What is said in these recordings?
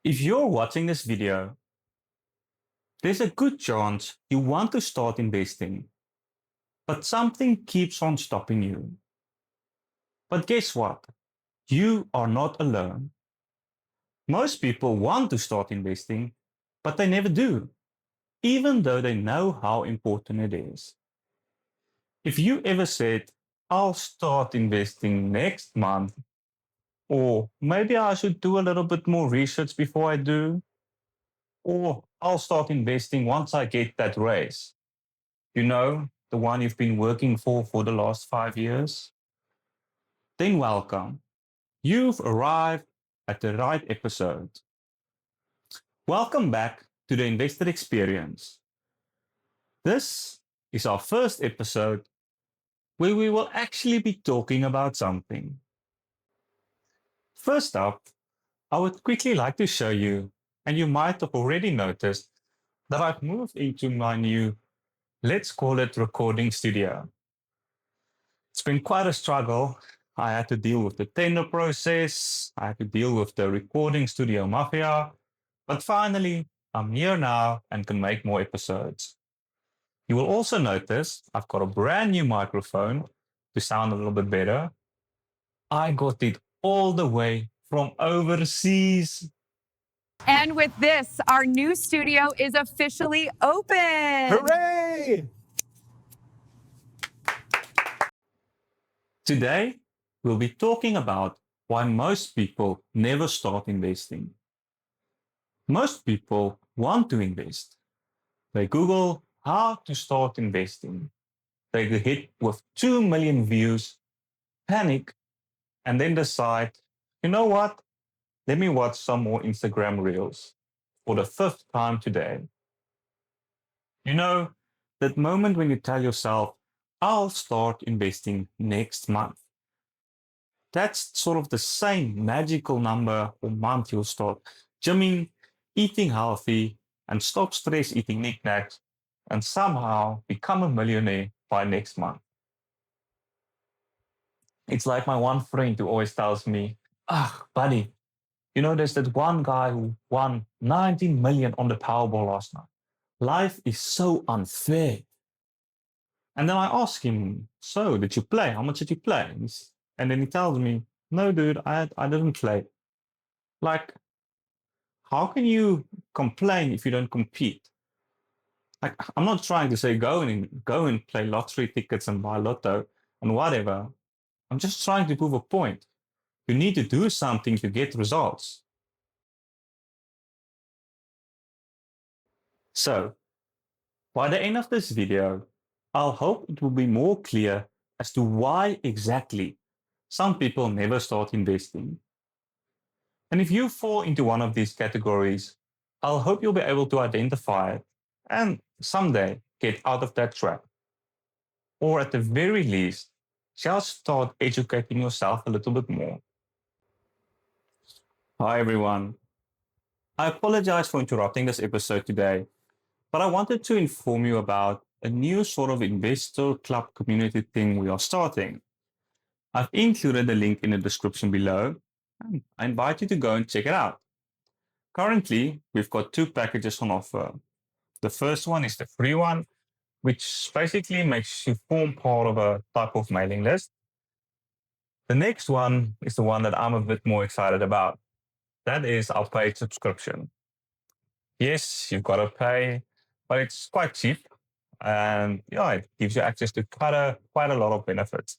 If you're watching this video, there's a good chance you want to start investing, but something keeps on stopping you. But guess what? You are not alone. Most people want to start investing, but they never do, even though they know how important it is. If you ever said, I'll start investing next month, or maybe I should do a little bit more research before I do, or I'll start investing once I get that raise. You know, the one you've been working for the last 5 years? Then welcome. You've arrived at the right episode. Welcome back to the Investor Experience. This is our first episode where we will actually be talking about something. First up, I would quickly like to show you, and you might have already noticed, that I've moved into my new, let's call it recording studio. It's been quite a struggle. I had to deal with the tender process. I had to deal with the recording studio mafia. But finally, I'm here now and can make more episodes. You will also notice I've got a brand new microphone to sound a little bit better. I got it all the way from overseas. And with this, our new studio is officially open. Hooray! Today, we'll be talking about why most people never start investing. Most people want to invest. They Google how to start investing. They get hit with 2 million views, panic, and then decide, you know what? Let me watch some more Instagram reels for the fifth time today. You know, that moment when you tell yourself, I'll start investing next month. That's sort of the same magical number or month you'll start gymming, eating healthy, and stop stress eating knickknacks, and somehow become a millionaire by next month. It's like my one friend who always tells me, buddy, you know, there's that one guy who won 19 million on the Powerball last night. Life is so unfair. And then I ask him, so did you play? How much did you play? And then he tells me, no, dude, I didn't play. Like, how can you complain if you don't compete? Like, I'm not trying to say go and play lottery tickets and buy lotto and whatever. I'm just trying to prove a point. You need to do something to get results. So, by the end of this video, I'll hope it will be more clear as to why exactly some people never start investing. And if you fall into one of these categories, I'll hope you'll be able to identify it and someday get out of that trap. Or at the very least, just start educating yourself a little bit more. Hi, everyone. I apologize for interrupting this episode today, but I wanted to inform you about a new sort of investor club community thing we are starting. I've included the link in the description below, and I invite you to go and check it out. Currently, we've got two packages on offer. The first one is the free one, which basically makes you form part of a type of mailing list. The next one is the one that I'm a bit more excited about. That is our paid subscription. Yes, you've got to pay, but it's quite cheap. And yeah, it gives you access to quite a lot of benefits.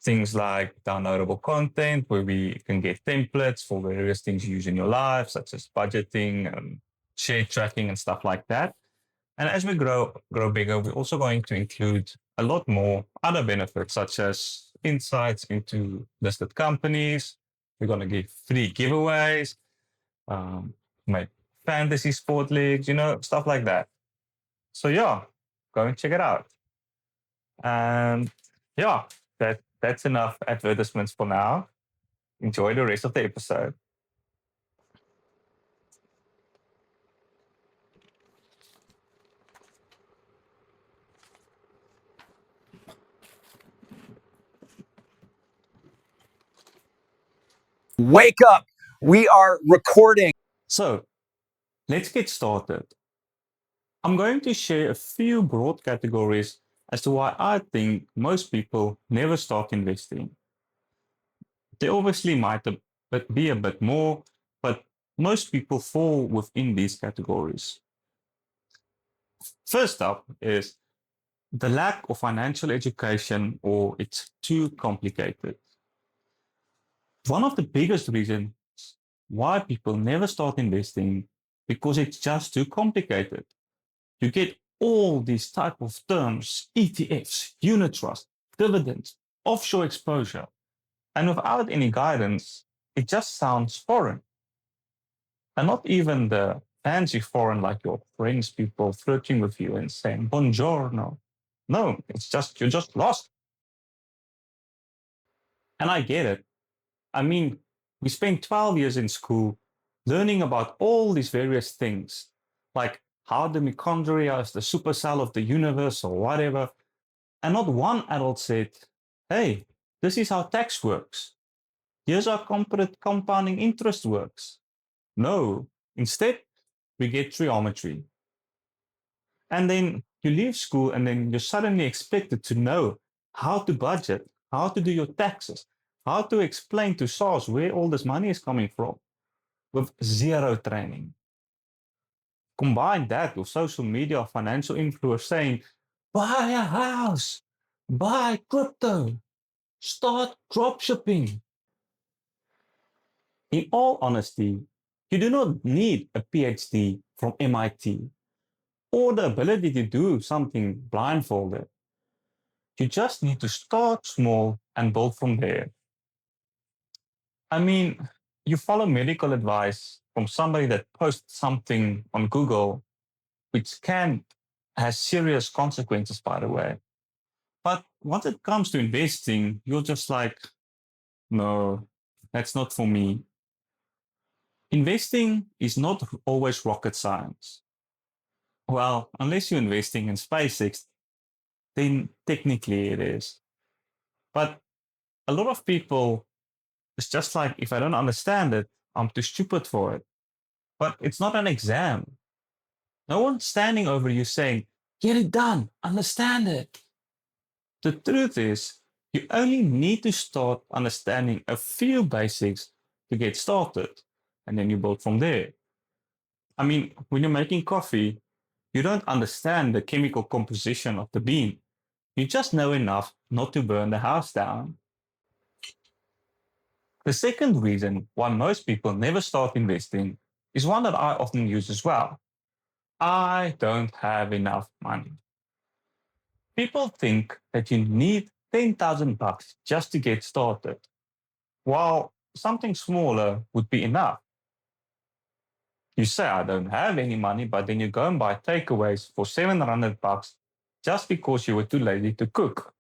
Things like downloadable content where we can get templates for various things you use in your life, such as budgeting and share tracking and stuff like that. And as we grow bigger, we're also going to include a lot more other benefits, such as insights into listed companies. We're going to give free giveaways, make fantasy sport leagues, stuff like that. So yeah, go and check it out. And yeah, that's enough advertisements for now. Enjoy the rest of the episode. Wake up! We are recording. So, let's get started. I'm going to share a few broad categories as to why I think most people never start investing. There obviously might be a bit more, but most people fall within these categories. First up is the lack of financial education, or it's too complicated. One of the biggest reasons why people never start investing because it's just too complicated. You get all these type of terms, ETFs, unit trust, dividends, offshore exposure, and without any guidance, it just sounds foreign. And not even the fancy foreign like your French people flirting with you and saying buongiorno. No, it's just you're just lost. And I get it. I mean, we spent 12 years in school learning about all these various things, like how the mitochondria is the supercell of the universe or whatever. And not one adult said, hey, this is how tax works. Here's how compounding interest works. No, instead, we get trigonometry. And then you leave school and then you're suddenly expected to know how to budget, how to do your taxes, how to explain to SARS where all this money is coming from with zero training. Combine that with social media financial influencers saying, buy a house, buy crypto, start dropshipping. In all honesty, you do not need a PhD from MIT or the ability to do something blindfolded. You just need to start small and build from there. I mean, you follow medical advice from somebody that posts something on Google, which can has serious consequences, by the way. But once it comes to investing, you're just like, no, that's not for me. Investing is not always rocket science. Well, unless you're investing in SpaceX, then technically it is. But a lot of people, it's just like, if I don't understand it, I'm too stupid for it. But it's not an exam. No one's standing over you saying, get it done, understand it. The truth is, you only need to start understanding a few basics to get started, and then you build from there. I mean, when you're making coffee, you don't understand the chemical composition of the bean. You just know enough not to burn the house down. The second reason why most people never start investing is one that I often use as well. I don't have enough money. People think that you need 10,000 bucks just to get started, while something smaller would be enough. You say, I don't have any money, but then you go and buy takeaways for 700 bucks just because you were too lazy to cook.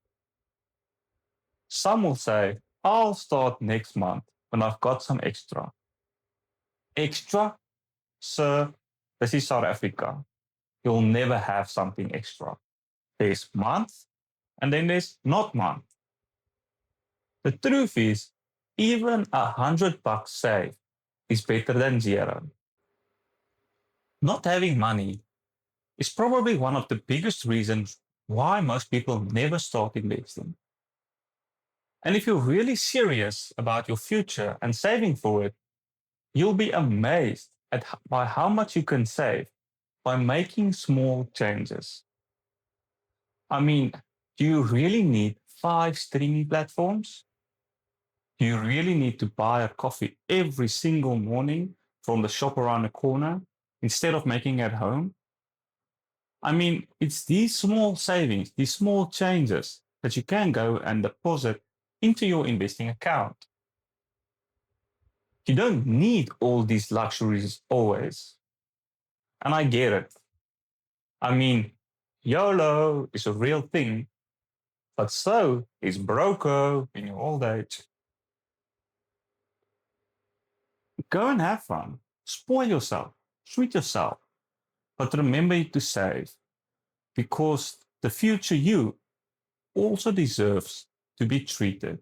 Some will say, I'll start next month when I've got some extra. Extra? Sir, this is South Africa. You'll never have something extra. There's month, and then there's not month. The truth is, even 100 bucks saved is better than zero. Not having money is probably one of the biggest reasons why most people never start investing. And if you're really serious about your future and saving for it, you'll be amazed at by how much you can save by making small changes. I mean, do you really need 5 streaming platforms? Do you really need to buy a coffee every single morning from the shop around the corner instead of making it at home? I mean, it's these small savings, these small changes that you can go and deposit into your investing account. You don't need all these luxuries always. And I get it. I mean, YOLO is a real thing, but so is Broco in your old age. Go and have fun. Spoil yourself. Treat yourself. But remember to save, because the future you also deserves to be treated.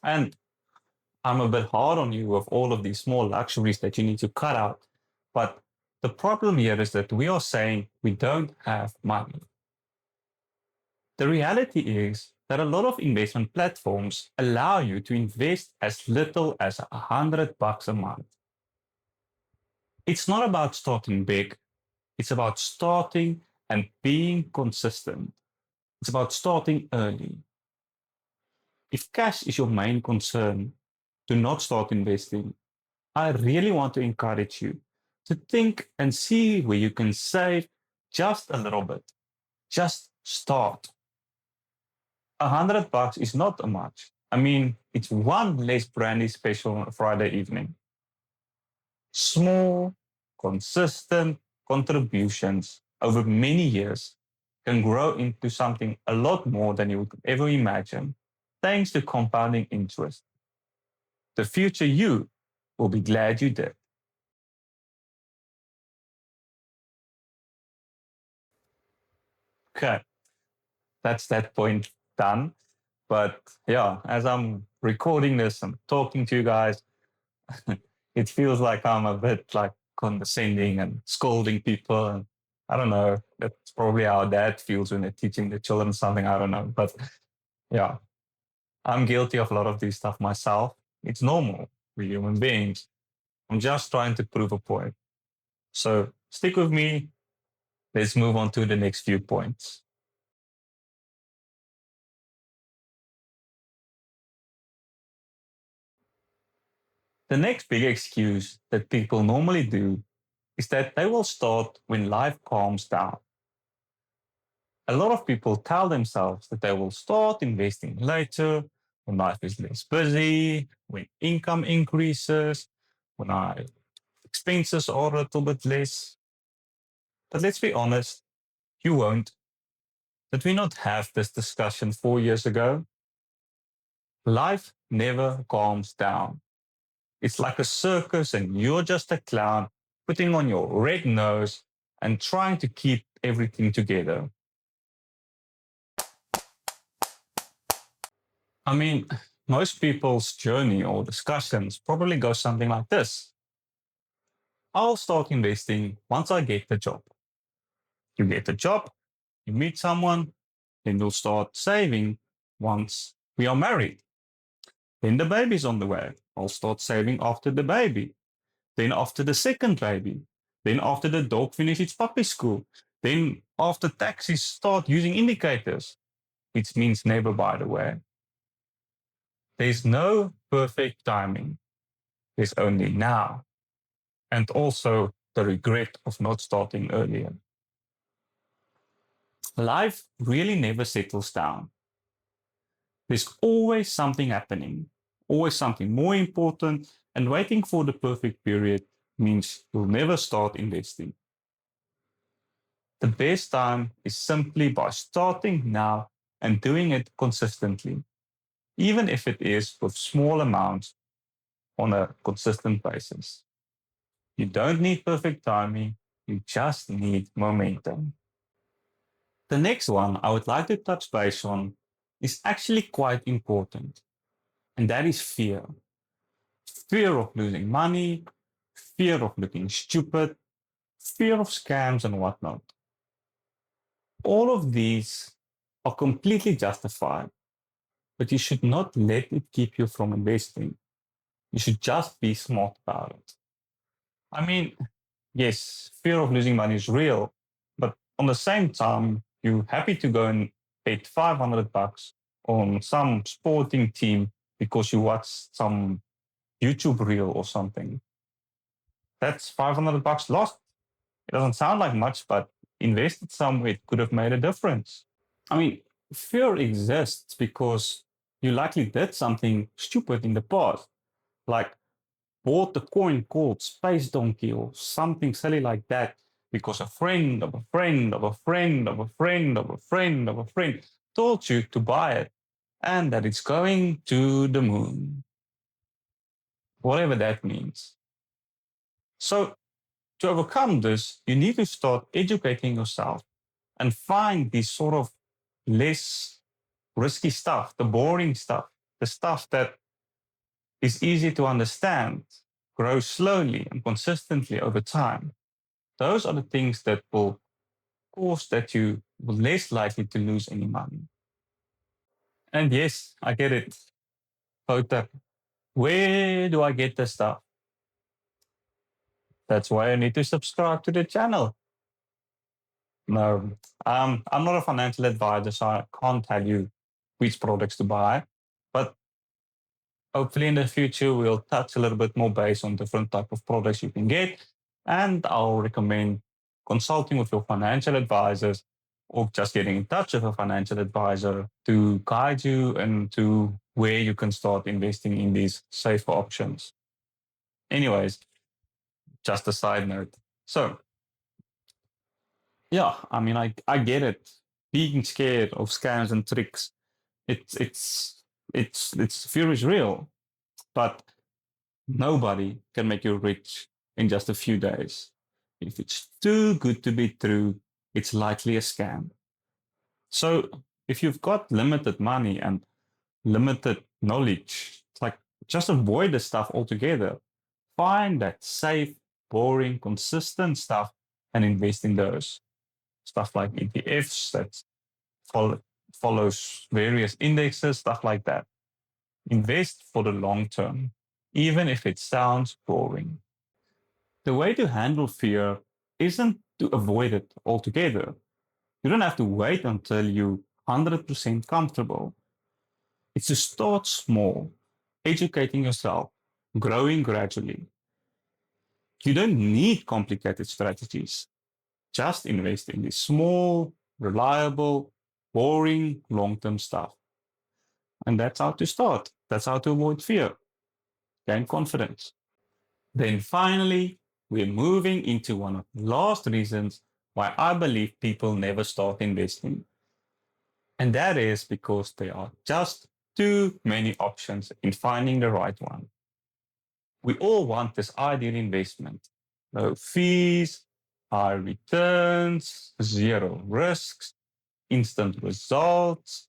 And I'm a bit hard on you with all of these small luxuries that you need to cut out. But the problem here is that we are saying we don't have money. The reality is that a lot of investment platforms allow you to invest as little as $100 a month. It's not about starting big, it's about starting and being consistent. It's about starting early. If cash is your main concern, do not start investing. I really want to encourage you to think and see where you can save just a little bit. Just start. $100 is not much. I mean, it's one less brandy special on a Friday evening. Small, consistent contributions over many years can grow into something a lot more than you could ever imagine, thanks to compounding interest. The future you will be glad you did. Okay, that's that point done. But yeah, as I'm recording this and talking to you guys, it feels like I'm a bit like condescending and scolding people. And I don't know, that's probably how dad feels when they're teaching the children something. I don't know. But yeah, I'm guilty of a lot of this stuff myself. It's normal. We're human beings. I'm just trying to prove a point. So stick with me. Let's move on to the next few points. The next big excuse that people normally do is that they will start when life calms down. A lot of people tell themselves that they will start investing later, when life is less busy, when income increases, when our expenses are a little bit less. But let's be honest, you won't. Did we not have this discussion 4 years ago? Life never calms down. It's like a circus, and you're just a clown putting on your red nose and trying to keep everything together. I mean, most people's journey or discussions probably go something like this. I'll start investing once I get the job. You get the job, you meet someone, then you'll start saving once we are married. Then the baby's on the way. I'll start saving after the baby. Then after the second baby. Then after the dog finishes puppy school. Then after taxis start using indicators, which means never, by the way. There's no perfect timing. There's only now. And also the regret of not starting earlier. Life really never settles down. There's always something happening, always something more important, and waiting for the perfect period means you'll never start investing. The best time is simply by starting now and doing it consistently, even if it is with small amounts on a consistent basis. You don't need perfect timing, you just need momentum. The next one I would like to touch base on is actually quite important, and that is fear. Fear of losing money, fear of looking stupid, fear of scams and whatnot. All of these are completely justified, but you should not let it keep you from investing. You should just be smart about it. I mean, yes, fear of losing money is real, but on the same time, you're happy to go and bet $500 on some sporting team because you watched some YouTube reel or something. That's $500 lost. It doesn't sound like much, but invested somewhere, it could have made a difference. I mean, fear exists because you likely did something stupid in the past, like bought a coin called Space Donkey or something silly like that because a friend of a friend of a friend of a friend of a friend of a friend told you to buy it and that it's going to the moon, whatever that means. So, to overcome this, you need to start educating yourself and find these sort of less risky stuff, the boring stuff, the stuff that is easy to understand, grows slowly and consistently over time. Those are the things that will cause that you will less likely to lose any money. And yes, I get it. Wouter, where do I get the stuff? That's why I need to subscribe to the channel. No, I'm not a financial advisor, so I can't tell you which products to buy. But hopefully in the future, we'll touch a little bit more based on different type of products you can get. And I'll recommend consulting with your financial advisors or just getting in touch with a financial advisor to guide you into where you can start investing in these safer options. Anyways, just a side note. So, yeah, I mean, I get it. Being scared of scams and tricks, it's fear is real, but nobody can make you rich in just a few days. If it's too good to be true, it's likely a scam. So if you've got limited money and limited knowledge, it's like just avoid the stuff altogether. Find that safe, boring, consistent stuff and invest in those. Stuff like ETFs that follows various indexes, stuff like that. Invest for the long term, even if it sounds boring. The way to handle fear isn't to avoid it altogether. You don't have to wait until you're 100% comfortable. It's to start small, educating yourself, growing gradually. You don't need complicated strategies. Just invest in this small, reliable, boring, long term stuff. And that's how to start. That's how to avoid fear, gain confidence. Then finally, we're moving into one of the last reasons why I believe people never start investing. And that is because there are just too many options in finding the right one. We all want this ideal investment. No fees, high returns, zero risks, instant results,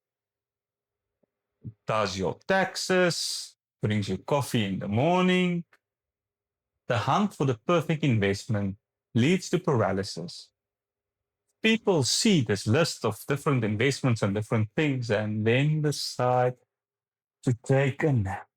does your taxes, brings you coffee in the morning. The hunt for the perfect investment leads to paralysis. People see this list of different investments and different things and then decide to take a nap.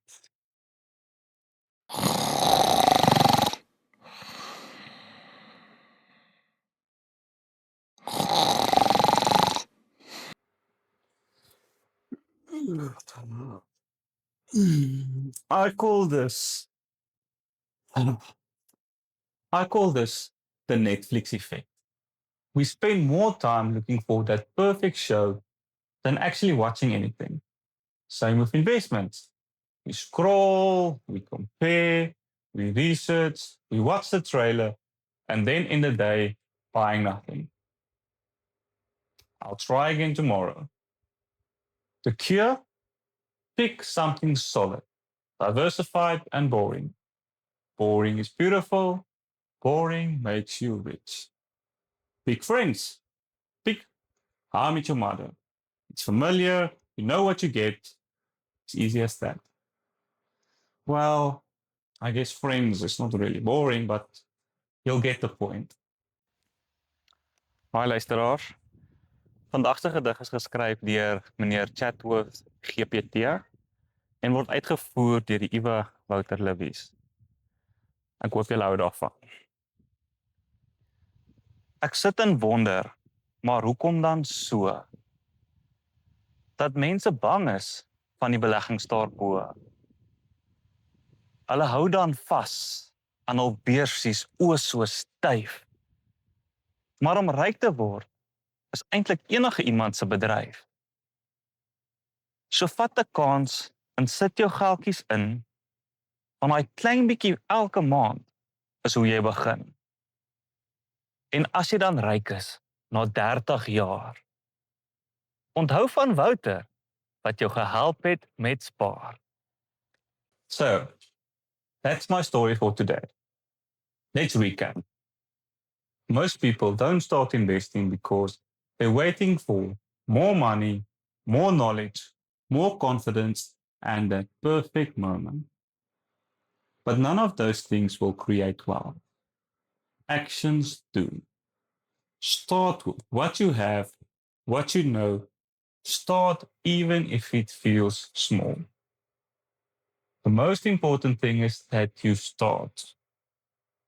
I call this I call this the Netflix effect. We spend more time looking for that perfect show than actually watching anything. Same with investments. We scroll, we compare, we research, we watch the trailer, and then in the day, buying nothing. I'll try again tomorrow. The cure? Pick something solid, diversified, and boring. Boring is beautiful. Boring makes you rich. Pick friends. Pick How I Met Your Mother. It's familiar. You know what you get. It's easy as that. Well, I guess Friends is not really boring, but you'll get the point. Hi luisteraars. Vandag se gedig is geskryf deur meneer Chatworth GPT en word uitgevoer deur die Iwe Wouter Livies. Ek hoop julle hou daarvan. Ek sit en wonder, maar hoekom dan so? Dat mense bang is van die beleggings daarbo. Hulle hou dan vas aan hul beursies so styf. Maar om ryk te word is eintlik enige iemand se bedryf. So vat 'n kans en sit jou geldjies in, want daai klein bietjie elke maand is hoe jy begin. En as jy dan ryk is na 30 jaar. Onthou van Wouter wat jou gehelp het met spaar. So, that's my story for today. Let's recap. Most people don't start investing because they're waiting for more money, more knowledge, more confidence, and that perfect moment. But none of those things will create wealth. Actions do. Start with what you have, what you know. Start even if it feels small. The most important thing is that you start.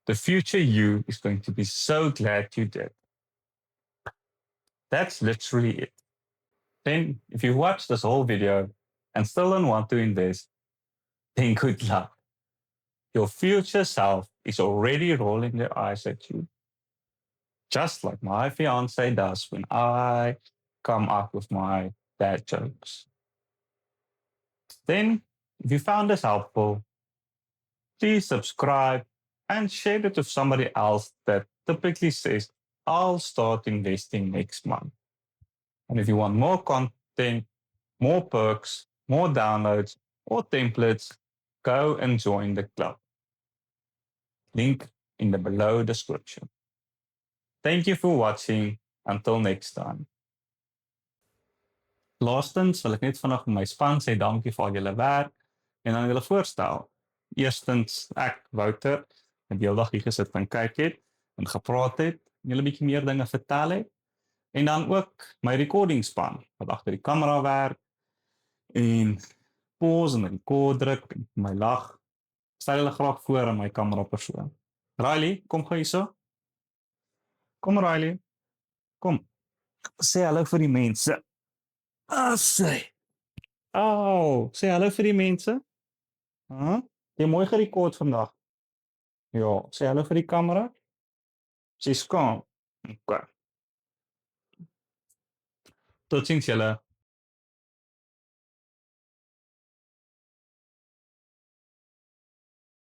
The future you is going to be so glad you did. That's literally it. Then, if you watch this whole video and still don't want to invest, then good luck. Your future self is already rolling their eyes at you, just like my fiance does when I come up with my dad jokes. Then, if you found this helpful, please subscribe and share it with somebody else that typically says, I'll start investing next month. And if you want more content, more perks, more downloads, or templates, go and join the club. Link in the below description. Thank you for watching. Until next time. Laastens wil ek net vanaf my span sê dankie vir al julle werk en dan julle voorstel. Eerstens ek Wouter wat die hele dag hier gesit en kyk het en gepraat het en julle 'n bietjie meer dinge vertel het. En dan ook my recording span wat agter die kamera werk en pause en record druk en my lag. Stel julle graag voor aan my kamera persoon. Riley, kom gou hierso. Kom Riley. Kom. Sê hallo vir die mense. Sê. Oh, sê hallo vir die mense. Huh? Jy mooi gerekord vandag. Ja, sê hallo vir die kamera. Sê skaam. Okay. Totsiens julle.